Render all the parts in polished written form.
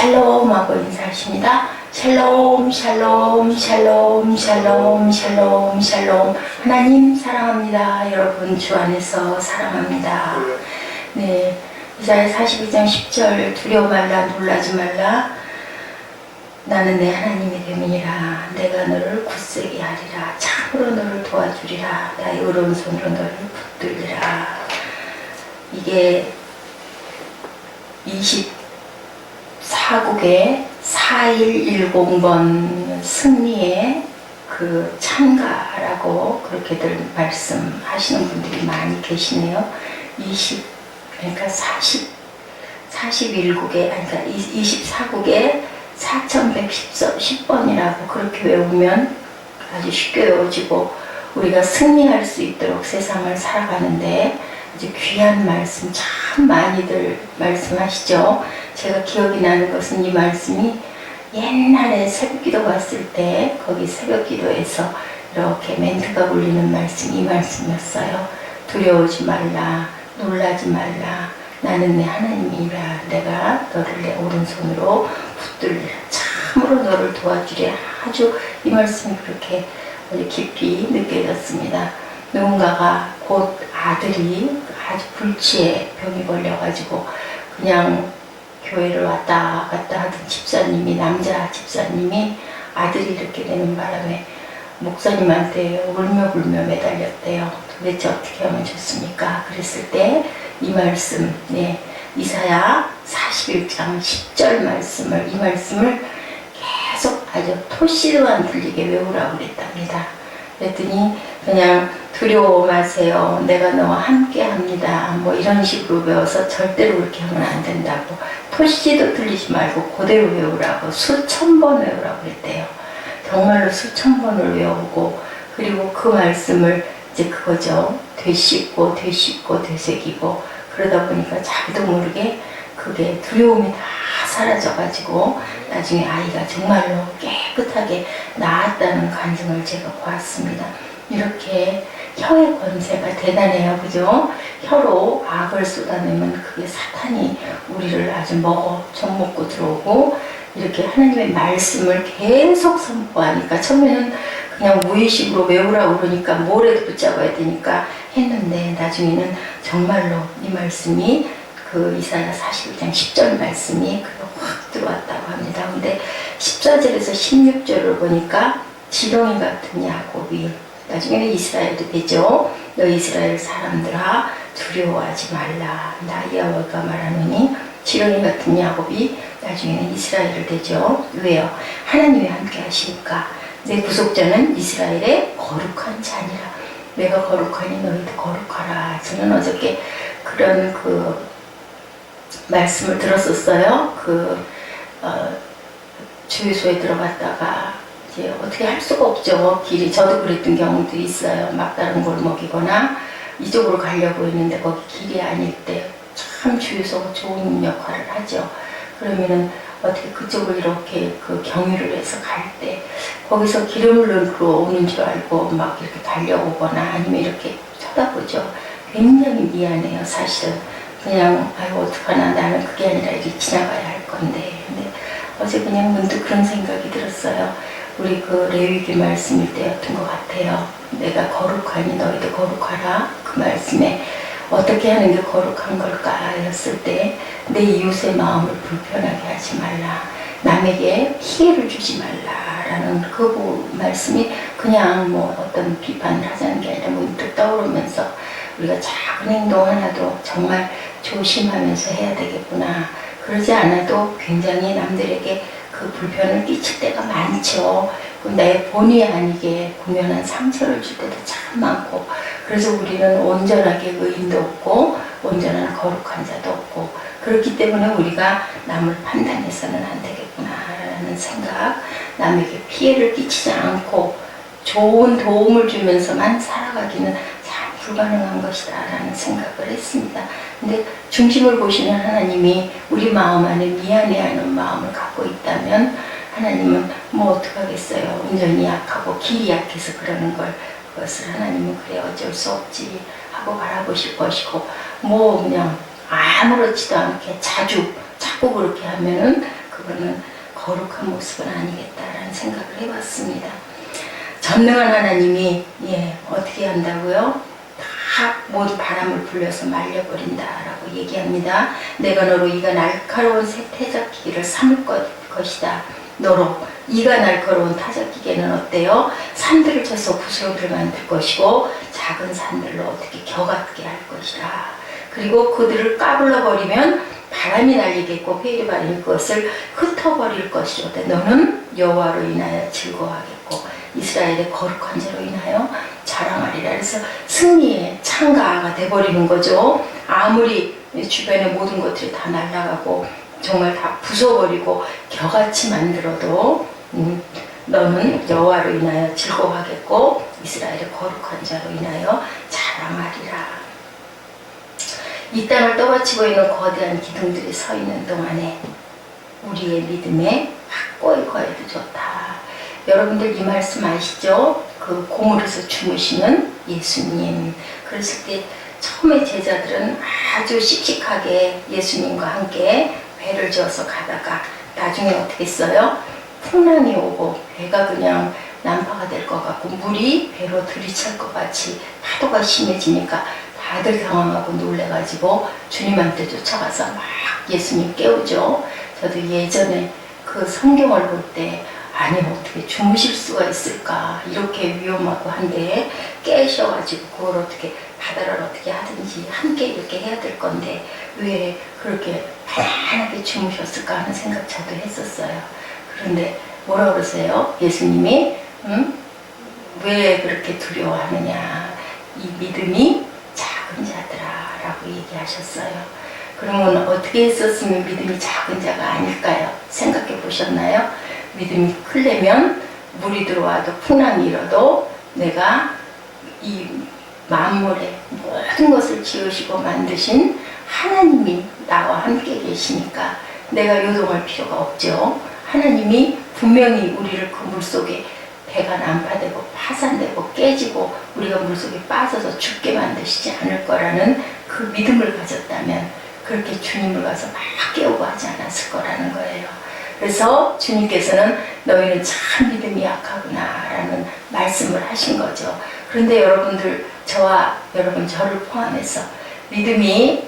샬롬 하고 인사하십니다. 샬롬 샬롬 샬롬 샬롬 샬롬 샬롬. 하나님 사랑합니다. 여러분 주 안에서 사랑합니다. 네, 이사야 42장 10절 두려워 말라 놀라지 말라 나는 내 하나님이 됨이니라. 내가 너를 굳세게 하리라. 참으로 너를 도와주리라. 나의 의로운 손으로 너를 붙들리라. 이게 24국의 4110번 승리의 그 참가라고 그렇게들 말씀하시는 분들이 많이 계시네요. 41국의, 그러니까 24국의 4110번이라고 그렇게 외우면 아주 쉽게 외워지고 우리가 승리할 수 있도록 세상을 살아가는데 아주 귀한 말씀 참 많이들 말씀하시죠. 제가 기억이 나는 것은 이 말씀이 옛날에 새벽기도 갔을 때 거기 새벽기도에서 이렇게 멘트가 울리는 말씀이 이 말씀이었어요. 두려워하지 말라, 놀라지 말라, 나는 내 하나님이라. 내가 너를 내 오른손으로 붙들리라. 참으로 너를 도와주리라. 아주 이 말씀이 그렇게 아주 깊이 느껴졌습니다. 누군가가 곧 아들이 아주 불치에 병이 걸려가지고 그냥 교회를 왔다 갔다 하던 집사님이, 남자 집사님이 아들이 이렇게 되는 바람에 목사님한테 울며불며 매달렸대요. 도대체 어떻게 하면 좋습니까? 그랬을 때 이 말씀, 이사야 41장 10절 말씀을, 이 말씀을 계속 아주 토시도 안 들리게 외우라고 그랬답니다. 그랬더니 그냥 두려워 마세요. 내가 너와 함께 합니다. 뭐 이런 식으로 외워서 절대로 그렇게 하면 안 된다고. 토시도 들리지 말고 그대로 외우라고 수천 번 외우라고 그랬대요. 정말로 수천 번을 외우고, 그리고 그 말씀을 이제 그거죠. 되씹고 되씹고 되새기고 그러다 보니까 자기도 모르게 그게 두려움이 다 사라져가지고 나중에 아이가 정말로 깨끗하게 나았다는 간증을 제가 보았습니다. 이렇게 혀의 권세가 대단해요. 그죠? 혀로 악을 쏟아내면 그게 사탄이 우리를 아주 좀 먹고 들어오고, 이렇게 하나님의 말씀을 계속 선포하니까 처음에는 그냥 무의식으로 외우라고 그러니까 뭐래도 붙잡아야 되니까 했는데 나중에는 정말로 이 말씀이 그 이사야 41장 10절 말씀이 확 들어왔다고 합니다. 근데 14절에서 16절을 보니까 지렁이 같은 야곱이, 나중에는 이스라엘도 되죠. 너 이스라엘 사람들아 두려워하지 말라. 나 여호와가 말하노니. 지렁이 같은 야곱이 나중에는 이스라엘을 되죠. 왜요? 하나님이 함께 하시니까. 내 구속자는 이스라엘의 거룩한 자니라. 내가 거룩하니 너희도 거룩하라. 저는 어저께 그런 그 말씀을 들었었어요. 주유소에 들어갔다가 이제 어떻게 할 수가 없죠. 길이, 저도 그랬던 경우도 있어요. 막다른 골목이거나 이쪽으로 가려고 했는데 거기 길이 아닐 때 참 주유소가 좋은 역할을 하죠. 그러면은 어떻게 그쪽을 이렇게 그 경유를 해서 갈 때 거기서 기름을 넣으러 오는 줄 알고 막 이렇게 달려오거나 아니면 이렇게 쳐다보죠. 굉장히 미안해요. 사실은 그냥 아유 어떡하나, 나는 그게 아니라 이렇게 지나가야 할 건데. 근데 어제 그냥 문득 그런 생각이 들었어요. 우리 그 레위기 말씀일 때였던 것 같아요. 내가 거룩하니 너희도 거룩하라. 그 말씀에 어떻게 하는 게 거룩한 걸까 였을 때 내 이웃의 마음을 불편하게 하지 말라. 남에게 피해를 주지 말라라는 그 말씀이 그냥 뭐 어떤 비판을 하자는 게 아니라 문득 떠오르면서 우리가 작은 행동 하나도 정말 조심하면서 해야 되겠구나. 그러지 않아도 굉장히 남들에게 그 불편을 끼칠 때가 많죠. 내 본의 아니게 공연한 상처를 줄 때도 참 많고, 그래서 우리는 온전하게 의인도 없고 온전한 거룩한 자도 없고, 그렇기 때문에 우리가 남을 판단해서는 안 되겠구나라는 생각, 남에게 피해를 끼치지 않고 좋은 도움을 주면서만 살아가기는 참 불가능한 것이다 라는 생각을 했습니다. 근데 중심을 보시는 하나님이 우리 마음 안에 미안해하는 마음을 갖고 있다면 하나님은 뭐 어떡하겠어요. 운전이 약하고 길이 약해서 그러는 걸, 그것을 하나님은 그래 어쩔 수 없지 하고 바라보실 것이고, 뭐 그냥 아무렇지도 않게 자꾸 그렇게 하면은 그 그거는 거룩한 모습은 아니겠다라는 생각을 해봤습니다. 전능한 하나님이 어떻게 한다고요? 다 모두 바람을 불려서 말려버린다라고 얘기합니다. 내가 너로 이가 날카로운 새 태작기계를 삼을 것이다. 너로 이가 날카로운 타작기계는 어때요? 산들을 쳐서 부스러기를 만들 것이고 작은 산들로 어떻게 겨같게 할 것이다. 그리고 그들을 까불러 버리면 바람이 날리겠고 회일의 바람이 그것을 흩어버릴 것이로다. 너는 여호와로 인하여 즐거워하겠고 이스라엘의 거룩한 자로 인하여 자랑하리라. 그래서 승리의 창가가 돼버리는 거죠. 아무리 주변의 모든 것들이 다 날아가고 정말 다 부숴버리고 겨같이 만들어도 너는 여호와로 인하여 즐거워하겠고 이스라엘의 거룩한 자로 인하여 자랑하리라. 이 땅을 떠받치고 있는 거대한 기둥들이 서 있는 동안에 우리의 믿음에 확고히 거해도 좋다. 여러분들 이 말씀 아시죠? 그 고물에서 주무시는 예수님. 그랬을 때 처음에 제자들은 아주 씩씩하게 예수님과 함께 배를 지어서 가다가 나중에 어떻게 했어요? 풍랑이 오고 배가 그냥 난파가 될 것 같고 물이 배로 들이찰 것 같이 파도가 심해지니까 다들 당황하고 놀래가지고 주님한테 쫓아가서 막 예수님 깨우죠. 저도 예전에 그 성경을 볼 때 아니 어떻게 주무실 수가 있을까 이렇게 위험하고 한데 깨셔가지고 그걸 어떻게 바다를 어떻게 하든지 함께 이렇게 해야 될 건데 왜 그렇게 편안하게 주무셨을까 하는 생각 저도 했었어요. 그런데 뭐라 그러세요? 예수님이 왜 그렇게 두려워하느냐, 이 믿음이 작은 자들아 라고 얘기하셨어요. 그러면 어떻게 했었으면 믿음이 작은 자가 아닐까요? 생각해 보셨나요? 믿음이 크려면 물이 들어와도 풍랑이 일어도 내가 이 만물의 모든 것을 지으시고 만드신 하나님이 나와 함께 계시니까 내가 요동할 필요가 없죠. 하나님이 분명히 우리를 그 물속에 배가 난파되고 파산되고 깨지고 우리가 물속에 빠져서 죽게 만드시지 않을 거라는 그 믿음을 가졌다면 그렇게 주님을 가서 막 깨우고 하지 않았을 거라는 거예요. 그래서 주님께서는 너희는 참 믿음이 약하구나 라는 말씀을 하신 거죠. 그런데 여러분들, 저와 여러분 저를 포함해서 믿음이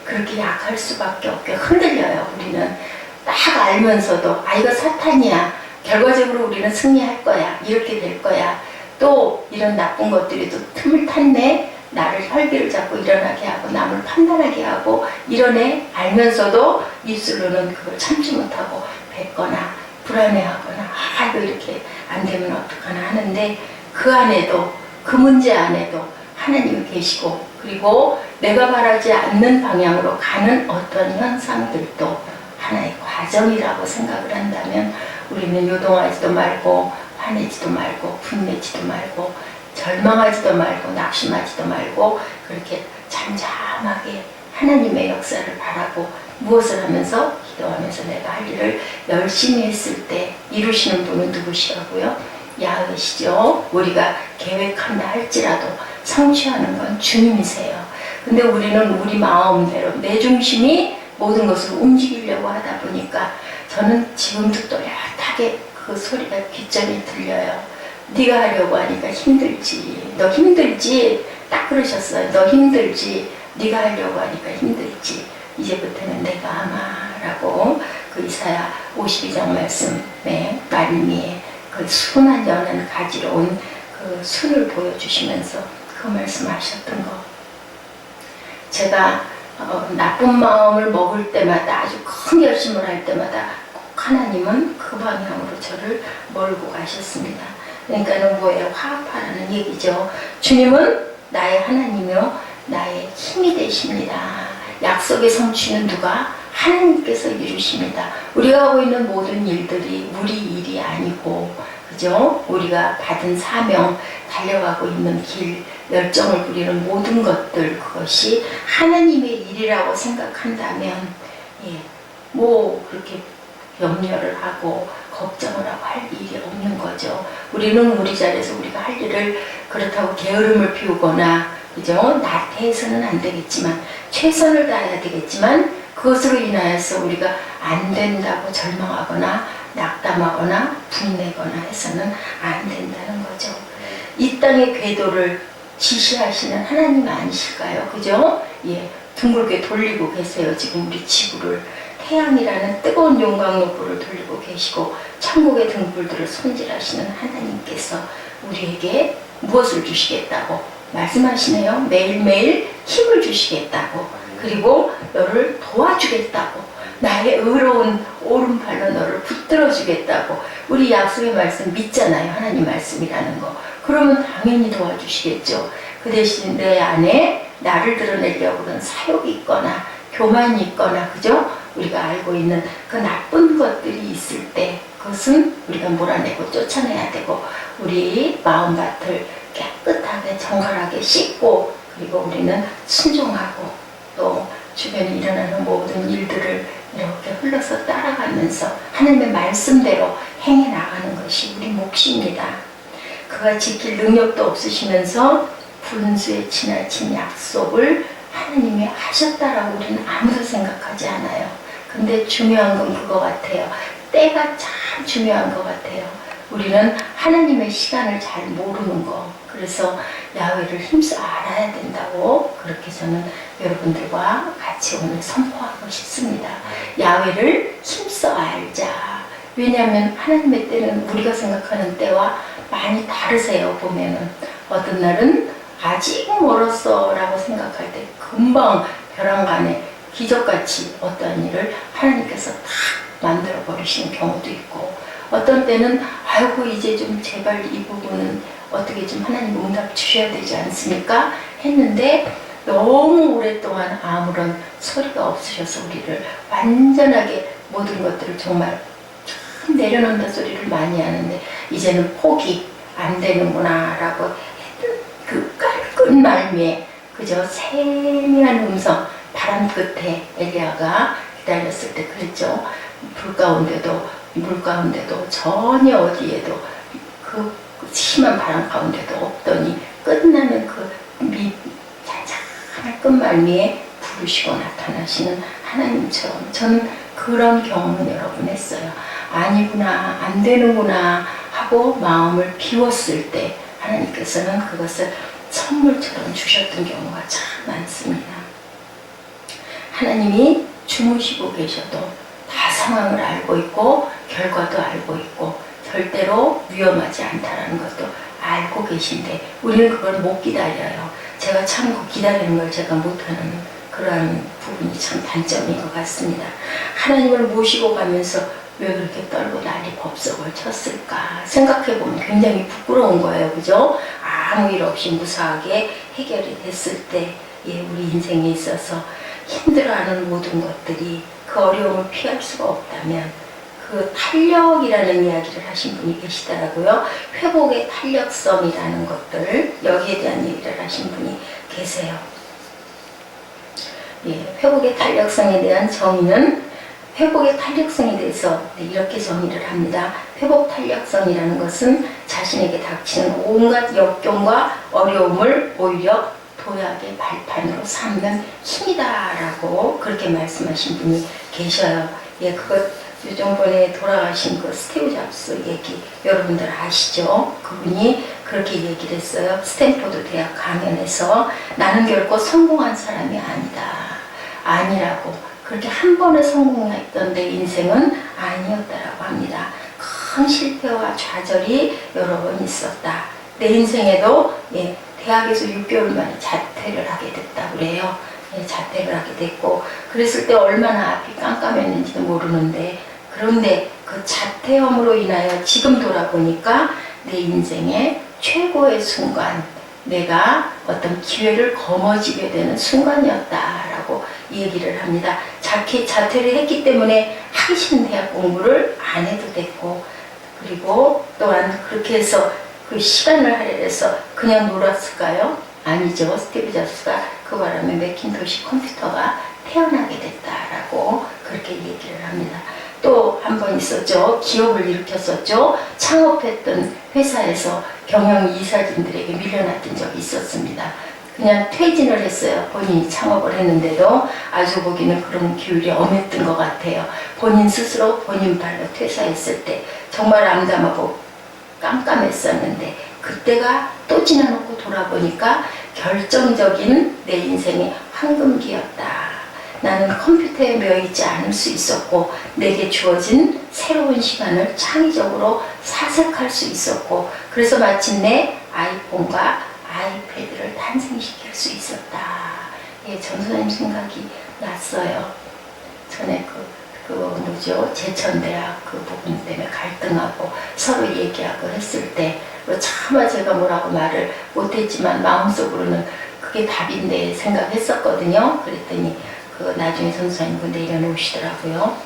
그렇게 약할 수밖에 없게 흔들려요. 우리는 딱 알면서도 이거 사탄이야, 결과적으로 우리는 승리할 거야, 이렇게 될 거야, 또 이런 나쁜 것들이 또 틈을 탔네, 나를 혈기를 잡고 일어나게 하고 남을 판단하게 하고 이러네 알면서도 입술로는 그걸 참지 못하고 뱉거나 불안해하거나 이거 이렇게 안 되면 어떡하나 하는데 그 안에도, 그 문제 안에도 하나님이 계시고 그리고 내가 바라지 않는 방향으로 가는 어떤 현상들도 하나의 과정이라고 생각을 한다면 우리는 요동하지도 말고 화내지도 말고 분내지도 말고 절망하지도 말고 낙심하지도 말고 그렇게 잠잠하게 하나님의 역사를 바라고 무엇을 하면서 기도하면서 내가 할 일을 열심히 했을 때 이루시는 분은 누구시라고요? 야훼시죠. 우리가 계획한다 할지라도 성취하는 건 주님이세요. 근데 우리는 우리 마음대로 내 중심이 모든 것을 움직이려고 하다 보니까 저는 지금도 또렷하게 그 소리가 귓전에 들려요. 네가 하려고 하니까 힘들지. 너 힘들지? 딱 그러셨어요. 너 힘들지? 네가 하려고 하니까 힘들지. 이제부터는 내가 하마라고 그 이사야 52장 말씀에 말미에 그 순한 연한 가지로 온 그 순을 보여주시면서 그 말씀하셨던 거. 제가 나쁜 마음을 먹을 때마다 아주 큰 결심을 할 때마다 꼭 하나님은 그 방향으로 저를 몰고 가셨습니다. 그러니까는 뭐예요? 화합하라는 얘기죠. 주님은 나의 하나님이요 나의 힘이 되십니다. 약속의 성취는 누가? 하나님께서 이루십니다. 우리가 하고 있는 모든 일들이 우리 일이 아니고 그죠? 우리가 받은 사명, 달려가고 있는 길, 열정을 부리는 모든 것들 그것이 하나님의 일이라고 생각한다면 뭐 그렇게 염려를 하고 걱정을 하고 할 일이 없는 거죠. 우리는 우리 자리에서 우리가 할 일을 그렇다고 게으름을 피우거나 그죠? 나태해서는 안 되겠지만 최선을 다해야 되겠지만 그것으로 인하여서 우리가 안 된다고 절망하거나 낙담하거나 분내거나 해서는 안 된다는 거죠. 이 땅의 궤도를 지시하시는 하나님 아니실까요? 그죠? 예, 둥글게 돌리고 계세요. 지금 우리 지구를 태양이라는 뜨거운 용광로불을 돌리고 계시고 천국의 등불들을 손질하시는 하나님께서 우리에게 무엇을 주시겠다고 말씀하시네요. 매일매일 힘을 주시겠다고, 그리고 너를 도와주겠다고, 나의 의로운 오른팔로 너를 붙들어 주겠다고. 우리 약속의 말씀 믿잖아요. 하나님 말씀이라는 거. 그러면 당연히 도와주시겠죠. 그 대신 내 안에 나를 드러내려고 그런 사욕이 있거나 교만이 있거나, 그죠? 우리가 알고 있는 그 나쁜 것들이 있을 때 그것은 우리가 몰아내고 쫓아내야 되고, 우리 마음밭을 깨끗하게 정갈하게 씻고, 그리고 우리는 순종하고 또 주변에 일어나는 모든 일들을 이렇게 흘러서 따라가면서 하나님의 말씀대로 행해 나가는 것이 우리 몫입니다. 그가 지킬 능력도 없으시면서 분수에 지나친 약속을 하나님이 하셨다라고 우리는 아무도 생각하지 않아요. 근데 중요한 건 그거 같아요. 때가 참 중요한 것 같아요. 우리는 하나님의 시간을 잘 모르는 거. 그래서 야훼를 힘써 알아야 된다고 그렇게 저는 여러분들과 같이 오늘 선포하고 싶습니다. 야훼를 힘써 알자. 왜냐하면 하나님의 때는 우리가 생각하는 때와 많이 다르세요. 보면은 어떤 날은 아직 멀었어 라고 생각할 때 금방 벼랑간에 기적같이 어떠한 일을 하나님께서 탁 만들어 버리시는 경우도 있고, 어떤 때는 아이고 이제 좀 제발 이 부분은 어떻게 좀 하나님 응답 주셔야 되지 않습니까? 했는데 너무 오랫동안 아무런 소리가 없으셔서 우리를 완전하게 모든 것들을 정말 참 내려놓는다 소리를 많이 하는데 이제는 포기 안 되는구나 라고 했던 그 깔끔 말미에, 그저 세미한 음성, 바람 끝에 엘리야가 기다렸을 때 그랬죠. 불 가운데도 물 가운데도 전혀 어디에도 그 심한 바람 가운데도 없더니 끝나는 그 잔잔한 끝말미에 부르시고 나타나시는 하나님처럼 저는 그런 경험을 여러 번 했어요. 아니구나, 안 되는구나 하고 마음을 비웠을 때 하나님께서는 그것을 선물처럼 주셨던 경우가 참 많습니다. 하나님이 주무시고 계셔도 다 상황을 알고 있고 결과도 알고 있고 절대로 위험하지 않다라는 것도 알고 계신데 우리는 그걸 못 기다려요. 제가 참 그 기다리는 걸 제가 못하는 그러한 부분이 참 단점인 것 같습니다. 하나님을 모시고 가면서 왜 그렇게 떨고 난리 법석을 쳤을까 생각해보면 굉장히 부끄러운 거예요. 그죠? 아무 일 없이 무사하게 해결이 됐을 때 우리 인생에 있어서 힘들어하는 모든 것들이 그 어려움을 피할 수가 없다면 그 탄력이라는 이야기를 하신 분이 계시더라고요. 회복의 탄력성이라는 것들, 여기에 대한 얘기를 하신 분이 계세요. 회복의 탄력성에 대한 정의는 회복의 탄력성에 대해서 이렇게 정의를 합니다. 회복 탄력성이라는 것은 자신에게 닥치는 온갖 역경과 어려움을 오히려 도약의 발판으로 삼는 힘이다라고 그렇게 말씀하신 분이 계셔요. 그것 요즘번에 돌아가신 그 스티브 잡스 얘기 여러분들 아시죠? 그분이 그렇게 얘기를 했어요. 스탠포드 대학 강연에서 나는 결코 성공한 사람이 아니라고, 그렇게 한 번에 성공했던 내 인생은 아니었다라고 합니다. 큰 실패와 좌절이 여러 번 있었다. 내 인생에도 대학에서 6개월 만에 자퇴를 하게 됐다고 그래요. 자퇴를 하게 됐고, 그랬을 때 얼마나 앞이 깜깜했는지도 모르는데, 그런데 그 자퇴험으로 인하여 지금 돌아보니까 내 인생의 최고의 순간, 내가 어떤 기회를 거머쥐게 되는 순간이었다라고 얘기를 합니다. 자퇴를 했기 때문에 하기 싫은 대학 공부를 안 해도 됐고, 그리고 또한 그렇게 해서 그 시간을 할애해서 그냥 놀았을까요? 아니죠. 스티브 잡스가 그 바람에 매킨토시 컴퓨터가 태어나게 됐다라고 그렇게 얘기를 합니다. 또 한 번 있었죠. 기업을 일으켰었죠. 창업했던 회사에서 경영 이사진들에게 밀려났던 적이 있었습니다. 그냥 퇴진을 했어요. 본인이 창업을 했는데도 아주 보기는 그런 기울이 엄했던 것 같아요. 본인 스스로 본인 발로 퇴사했을 때 정말 암담하고 깜깜했었는데 그때가 또 지나놓고 돌아보니까 결정적인 내 인생의 황금기였다. 나는 컴퓨터에 매여있지 않을 수 있었고 내게 주어진 새로운 시간을 창의적으로 사색할 수 있었고 그래서 마침내 아이폰과 아이패드를 탄생시킬 수 있었다. 예, 전선생님 생각이 났어요. 전에 누구죠? 제천대학 그 부분 때문에 갈등하고 서로 얘기하고 했을 때 차마 제가 뭐라고 말을 못했지만 마음속으로는 그게 답인데 생각했었거든요. 그랬더니 나중에 선생님분 내려놓으시더라고요.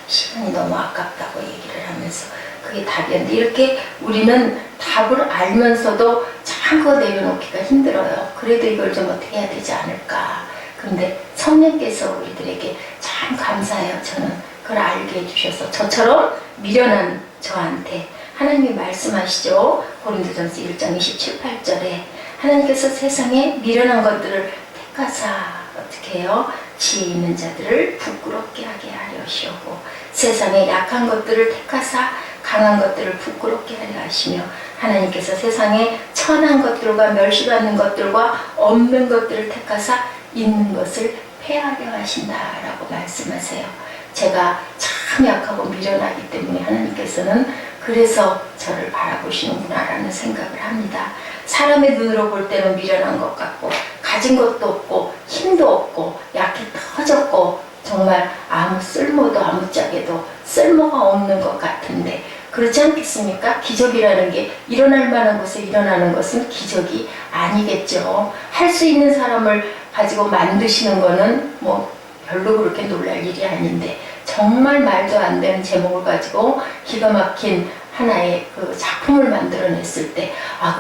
시간이 너무 아깝다고 얘기를 하면서 그게 답이었는데 이렇게 우리는 답을 알면서도 참 그거 내려놓기가 힘들어요. 그래도 이걸 좀 어떻게 해야 되지 않을까. 그런데 성령께서 우리들에게 참 감사해요. 저는 그걸 알게 해주셔서 저처럼 미련한 저한테 하나님이 말씀하시죠. 고린도전서 1장 27, 8절에 하나님께서 세상에 미련한 것들을 택하사 어떻게 해요? 지혜 있는 자들을 부끄럽게 하게 하려 하시고 세상에 약한 것들을 택하사 강한 것들을 부끄럽게 하려 하시며 하나님께서 세상에 천한 것들과 멸시받는 것들과 없는 것들을 택하사 있는 것을 폐하려 하신다라고 말씀하세요. 제가 참 약하고 미련하기 때문에 하나님께서는 그래서 저를 바라보시는구나라는 생각을 합니다. 사람의 눈으로 볼 때는 미련한 것 같고 가진 것도 없고 힘도 없고 약해 터졌고 정말 아무 쓸모도 아무짝에도 쓸모가 없는 것 같은데 그렇지 않겠습니까? 기적이라는 게 일어날 만한 곳에 일어나는 것은 기적이 아니겠죠. 할 수 있는 사람을 가지고 만드시는 거는 뭐 별로 그렇게 놀랄 일이 아닌데 정말 말도 안 되는 제목을 가지고 기가 막힌 하나의 그 작품을 만들어냈을 때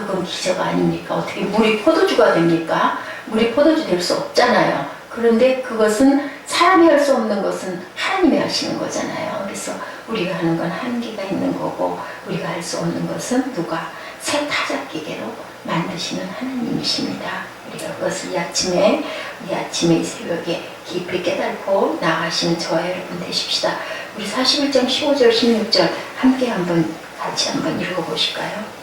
그건 기적 아닙니까? 어떻게 물이 포도주가 됩니까? 물이 포도주 될 수 없잖아요. 그런데 그것은 사람이 할 수 없는 것은 하나님이 하시는 거잖아요. 그래서 우리가 하는 건 한계가 있는 거고 우리가 할 수 없는 것은 누가 새 타작기계로 만드시는 하나님이십니다. 우리가 그것을 이 아침에 이 새벽에 깊이 깨닫고 나아가시는 저와 여러분 되십시다. 우리 41장 15절 16절 함께 같이 한번 읽어보실까요?